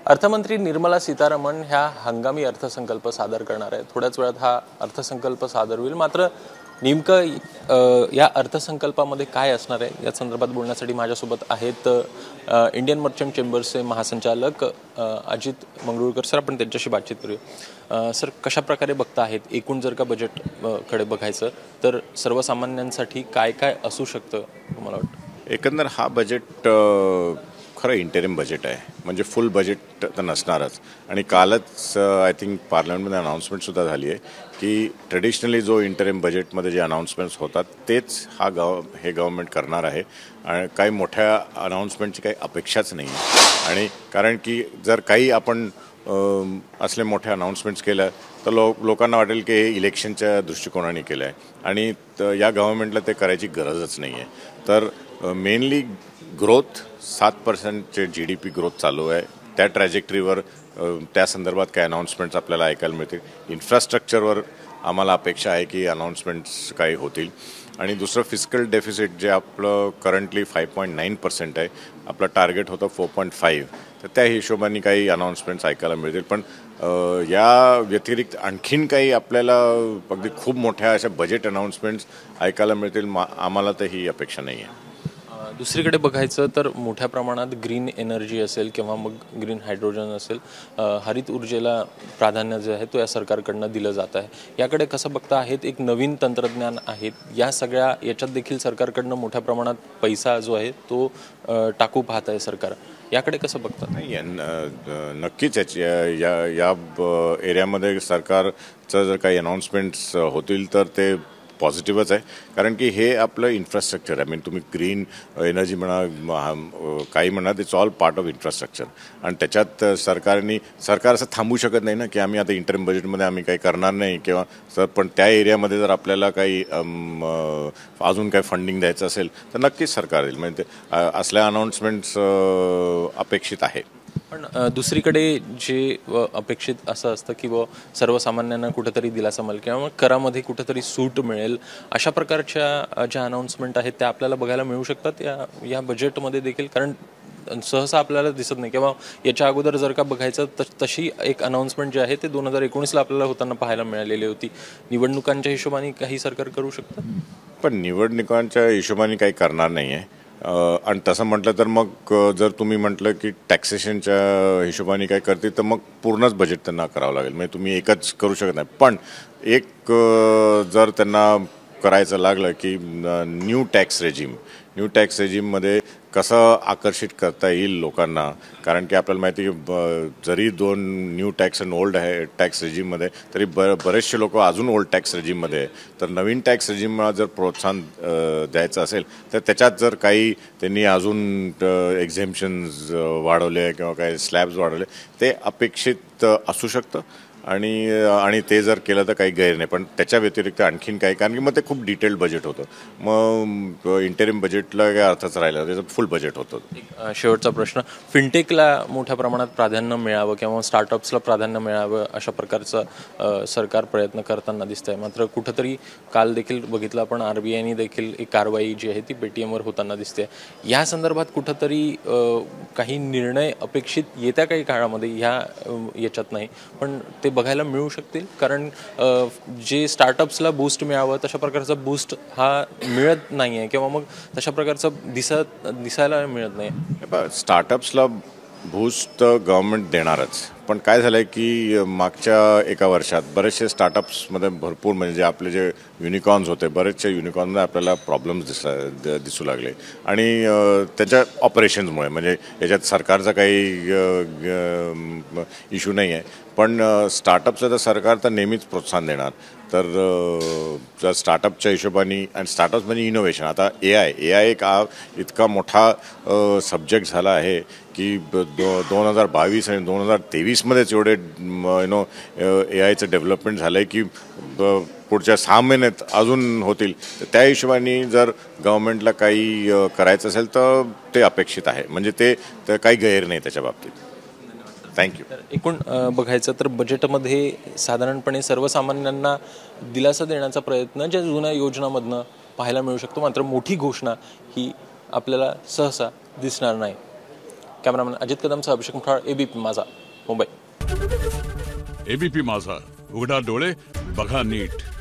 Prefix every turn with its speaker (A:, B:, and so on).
A: अर्थमंत्री निर्मला सीतारामन ह्या हंगामी अर्थसंकल्प सादर करणार आहेत। थोड्याच वेळात हा अर्थसंकल्प सादर होईल। मात्र नेमकं या अर्थसंकल्पामध्ये काय असणार आहे या संदर्भात बोलण्यासाठी माझ्यासोबत आहेत इंडियन मर्चंट चेंबर्सचे महासंचालक अजित मंगरुळकर सर। आपण त्यांच्याशी बातचीत करूया। सर, कशा प्रकारे बघता आहेत एकूण जर का बजेट कडे बघायचं तर सर्वसामान्यांसाठी काय काय असू शकतं तुम्हाला वाटतं?
B: एकंदर हा बजेट खरं इंटरिम बजेट आहे, म्हणजे फुल बजेट तर नसणारच। आणि कालच आय थिंक पार्लमेंटमध्ये अनाउन्समेंटसुद्धा झाली आहे की ट्रेडिशनली जो इंटरिम बजेटमध्ये जे अनाउन्समेंट्स होतात तेच हे गव्हर्नमेंट करणार आहे। आणि काही मोठ्या अनाउन्समेंटची काही अपेक्षाच नाही आहे। आणि कारण की जर काही आपण असले मोठे अनाउन्समेंट्स केलं तर लोकांना वाटेल की हे इलेक्शनच्या दृष्टिकोनाने केलं आहे आणि या गव्हर्नमेंटला ते करायची गरजच नाही आहे। तर मेनली ग्रोथ 7% GDP ग्रोथ चालू आहे। त्या ट्रॅजेक्टरीवर त्या संदर्भात काही अनाउन्समेंट्स आपल्याला ऐकायला मिळतील। इन्फ्रास्ट्रक्चरवर आम्हाला अपेक्षा आहे की अनाउन्समेंट्स काही होतील। आणि दुसरं फिस्कल डेफिसिट जे आपलं करंटली 5.9% आहे, आपलं टार्गेट होतं 4.5, तर त्या हिशोबाने काही अनाउन्समेंट्स ऐकायला मिळतील। पण या व्यतिरिक्त आणखीन काही आपल्याला अगदी खूप मोठ्या अशा बजेट अनाउन्समेंट्स ऐकायला मिळतील आम्हाला तर ही अपेक्षा नाही आहे।
A: दुसरीकडे बघायचं तर मोठ्या प्रमाणात ग्रीन एनर्जी असेल किंवा मग ग्रीन हायड्रोजन असेल, हरित ऊर्जेला प्राधान्य जे आहे तो या सरकारकडनं दिलं जात आहे। याकडे कसं बघता आहेत? एक नवीन तंत्रज्ञान आहेत, या सगळ्या याच्यात देखील सरकारकडनं मोठ्या प्रमाणात पैसा जो आहे तो टाकू पाहत आहे सरकार। याकडे कसं बघता?
B: नाही, नक्कीच या एरियामध्ये सरकारचं जर काही अनाउन्समेंट्स होतील तर ते पॉझिटिव्हच आहे। कारण की हे आपलं इन्फ्रास्ट्रक्चर आहे। तुम्ही ग्रीन एनर्जी म्हणा, काही म्हणा, it's all part of infrastructure. आणि त्याच्यात सरकार असं थांबू शकत नाही ना की आम्ही आता इंटरिम बजेटमध्ये आम्ही काही करणार नाही किंवा पण त्या एरियामध्ये जर आपल्याला काही अजून काही फंडिंग द्यायचं असेल तर नक्कीच सरकार देईल। म्हणजे असल्या अनाउन्समेंट्स अपेक्षित आहे।
A: पण दुसरीकडे जे अपेक्षित असं असतं की सर्वसामान्यांना कुठेतरी दिलासा मिळेल किंवा करामध्ये कुठेतरी सूट मिळेल, अशा प्रकारच्या ज्या अनाउन्समेंट आहेत त्या आपल्याला बघायला मिळू शकतात या बजेटमध्ये देखील। कारण सहसा आपल्याला दिसत नाही किंवा याच्या अगोदर जर का बघायचं तशी एक अनाउन्समेंट जी आहे ते 2019ला आपल्याला होताना पाहायला मिळालेली होती। निवडणुकांच्या हिशोबाने काही सरकार करू शकतं, पण
B: निवडणुकांच्या हिशोबाने काही करणार नाही आहे। आणि तसं म्हटलं तर मग जर तुम्ही म्हटलं की टॅक्सेशनच्या हिशोबाने काय करते तर मग पूर्णच बजेट त्यांना करावं लागेल। म्हणजे तुम्ही एकच करू शकत नाही। पण एक जर त्यांना करायचं लागलं की न्यू टॅक्स रेजिममध्ये कसं आकर्षित करता येईल लोकांना। कारण की आपल्याला माहिती आहे की जरी 2 न्यू टॅक्स आणि ओल्ड आहे टॅक्स रेजिममध्ये तरी बरेचसे लोक अजून ओल्ड टॅक्स रेजिममध्ये आहे। तर नवीन टॅक्स रेजिमला जर प्रोत्साहन द्यायचं असेल तर त्याच्यात जर काही त्यांनी अजून एक्झेम्पशन्स वाढवले किंवा काही स्लॅब्स वाढवले ते अपेक्षित असू शकतं। आणि ते जर केलं तर काही गैर नाही। पण त्याच्या व्यतिरिक्त आणखीन काही, कारण की मग ते खूप डिटेल्ड बजेट होतं, मग इंटरिम बजेटला काय अर्थच राहिला, त्याचं फुल बजेट होतं।
A: शेवटचा प्रश्न, फिनटेकला मोठ्या प्रमाणात प्राधान्य मिळावं किंवा स्टार्टअप्सला प्राधान्य मिळावं अशा प्रकारचं सरकार प्रयत्न करताना दिसतंय। मात्र कुठंतरी काल देखील बघितलं आपण RBIने देखील एक कारवाई जी आहे ती पेटीएमवर होताना दिसते। या संदर्भात कुठंतरी काही निर्णय अपेक्षित येत्या काही काळामध्ये याच्यात नाही पण ते बघायला मिळू शकतील, कारण जे स्टार्टअप्सला बूस्ट मिळावं तशा प्रकारचा बूस्ट हा मिळत नाही आहे किंवा मग तशा प्रकारचं दिसायला मिळत नाही।
B: स्टार्टअप्सला बूस्ट गव्हर्नमेंट देणारच, पण काय झालं आहे की मागच्या एका वर्षात बरेचसे स्टार्टअप्समध्ये भरपूर म्हणजे आपले जे युनिकॉर्न्स होते बरेचसे युनिकॉर्नमध्ये आपल्याला प्रॉब्लेम्स दिसू लागले। आणि त्याच्या ऑपरेशन्समुळे, म्हणजे याच्यात सरकारचा काही इश्यू नाही आहे, पण स्टार्टअपचं तर सरकार तर नेहमीच प्रोत्साहन देणार। तर जर स्टार्टअपच्या हिशोबाने, आणि स्टार्टअप्स म्हणजे इनोव्हेशन, आता AI एक इतका मोठा सब्जेक्ट झाला आहे की 2022 आणि 2023मध्येच एवढे AIचं डेव्हलपमेंट झालं आहे की पुढच्या 6 महिन्यात अजून होतील। तर त्या हिशोबाने जर गव्हर्नमेंटला काही करायचं असेल तर ते अपेक्षित आहे, म्हणजे ते काही गैर नाही त्याच्या बाबतीत। थँक्यू।
A: एकूण बघायचं तर बजेटमध्ये साधारणपणे सर्वसामान्यांना दिलासा देण्याचा प्रयत्न ज्या जुन्या योजनांमधनं पाहायला मिळू शकतो, मात्र मोठी घोषणा ही आपल्याला सहसा दिसणार नाही। कॅमेरामॅन अजित कदमचा अभिषेक मुठाळ, एबीपी माझा, मुंबई.
C: एबीपी माझा, उघडा डोळे बघा नीट.